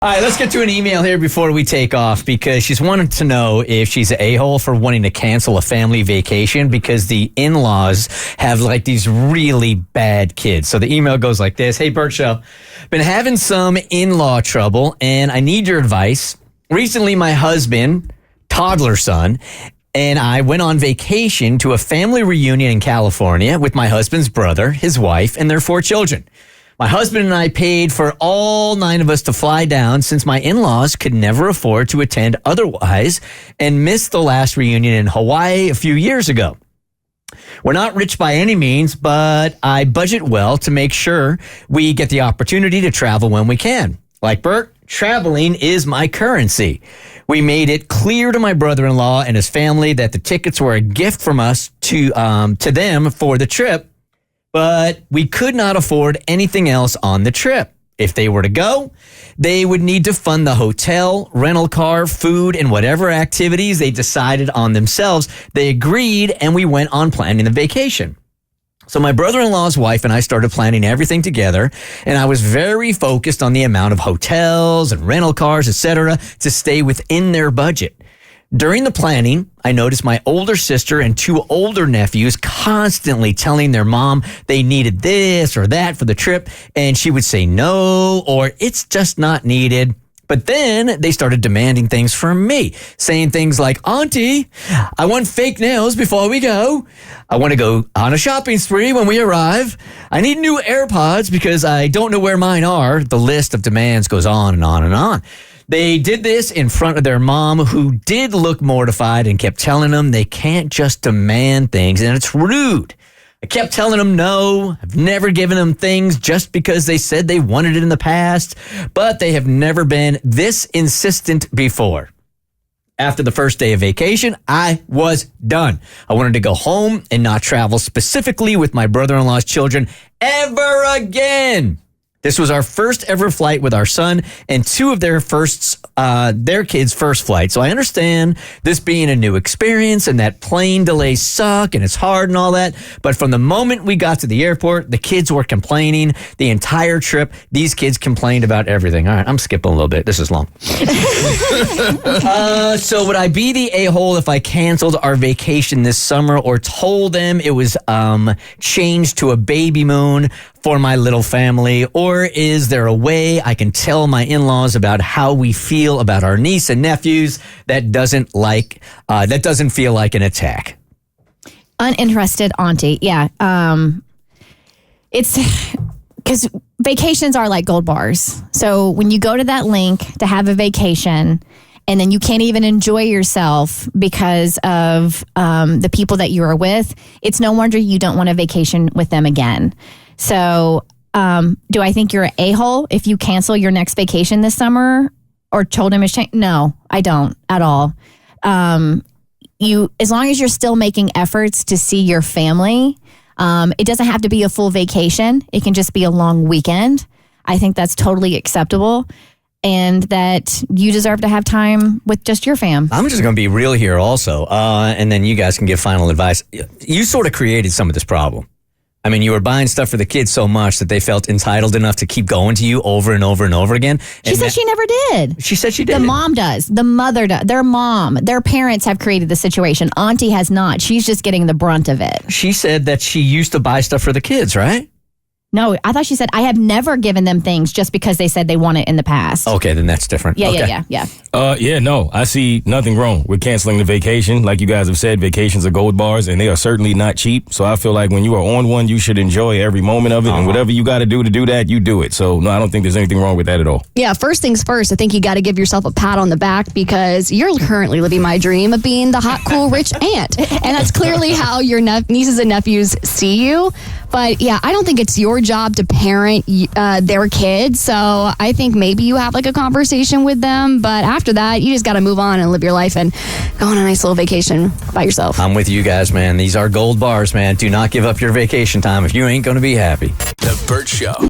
All right, let's get to an email here before we take off because she's wanted to know if she's an a-hole for wanting to cancel a family vacation because the in-laws have like these really bad kids. So the email goes like this. Hey, Bert Show. Been having some in-law trouble and I need your advice. Recently, my husband, toddler son, and I went on vacation to a family reunion in California with my husband's brother, his wife, and their 4 children. My husband and I paid for all 9 of us to fly down since my in-laws could never afford to attend otherwise and missed the last reunion in Hawaii a few years ago. We're not rich by any means, but I budget well to make sure we get the opportunity to travel when we can. Like Bert, traveling is my currency. We made it clear to my brother-in-law and his family that the tickets were a gift from us to them for the trip, but we could not afford anything else on the trip. If they were to go, they would need to fund the hotel, rental car, food, and whatever activities they decided on themselves. They agreed, and we went on planning the vacation. So my brother-in-law's wife and I started planning everything together, and I was very focused on the amount of hotels and rental cars, etc., to stay within their budget. During the planning, I noticed my older sister and 2 older nephews constantly telling their mom they needed this or that for the trip, and she would say no, or it's just not needed. But then they started demanding things from me, saying things like, Auntie, I want fake nails before we go. I want to go on a shopping spree when we arrive. I need new AirPods because I don't know where mine are. The list of demands goes on and on and on. They did this in front of their mom, who did look mortified and kept telling them they can't just demand things, and it's rude. I kept telling them no. I've never given them things just because they said they wanted it in the past, but they have never been this insistent before. After the first day of vacation, I was done. I wanted to go home and not travel specifically with my brother-in-law's children ever again. This was our first ever flight with our son and 2 of their kids' first flight. So I understand this being a new experience and that plane delays suck and it's hard and all that. But from the moment we got to the airport, the kids were complaining. The entire trip, these kids complained about everything. All right, I'm skipping a little bit. This is long. So would I be the a-hole if I canceled our vacation this summer or told them it was changed to a baby moon for my little family? Or is there a way I can tell my in-laws about how we feel about our niece and nephews that doesn't feel like an attack? Uninterested auntie. Yeah. It's because vacations are like gold bars. So when you go to that link to have a vacation and then you can't even enjoy yourself because of the people that you are with, it's no wonder you don't want a vacation with them again. So do I think you're an a-hole if you cancel your next vacation this summer or told him it's changed? No, I don't at all. As long as you're still making efforts to see your family, it doesn't have to be a full vacation. It can just be a long weekend. I think that's totally acceptable and that you deserve to have time with just your fam. I'm just going to be real here also, and then you guys can give final advice. You sort of created some of this problem. I mean, you were buying stuff for the kids so much that they felt entitled enough to keep going to you over and over and over again. She said she never did. She said she did. The mom does. The mother does. Their mom. Their parents have created the situation. Auntie has not. She's just getting the brunt of it. She said that she used to buy stuff for the kids, right? No, I thought she said, I have never given them things just because they said they want it in the past. Okay, then that's different. Yeah, okay. yeah. No, I see nothing wrong with canceling the vacation. Like you guys have said, vacations are gold bars, and they are certainly not cheap. So I feel like when you are on one, you should enjoy every moment of it, and whatever you got to do that, you do it. So, no, I don't think there's anything wrong with that at all. Yeah, first things first, I think you got to give yourself a pat on the back because you're currently living my dream of being the hot, cool, rich aunt. And that's clearly how your nieces and nephews see you. But yeah, I don't think it's your job to parent their kids. So I think maybe you have like a conversation with them. But after that, you just got to move on and live your life and go on a nice little vacation by yourself. I'm with you guys, man. These are gold bars, man. Do not give up your vacation time if you ain't going to be happy. The Bert Show.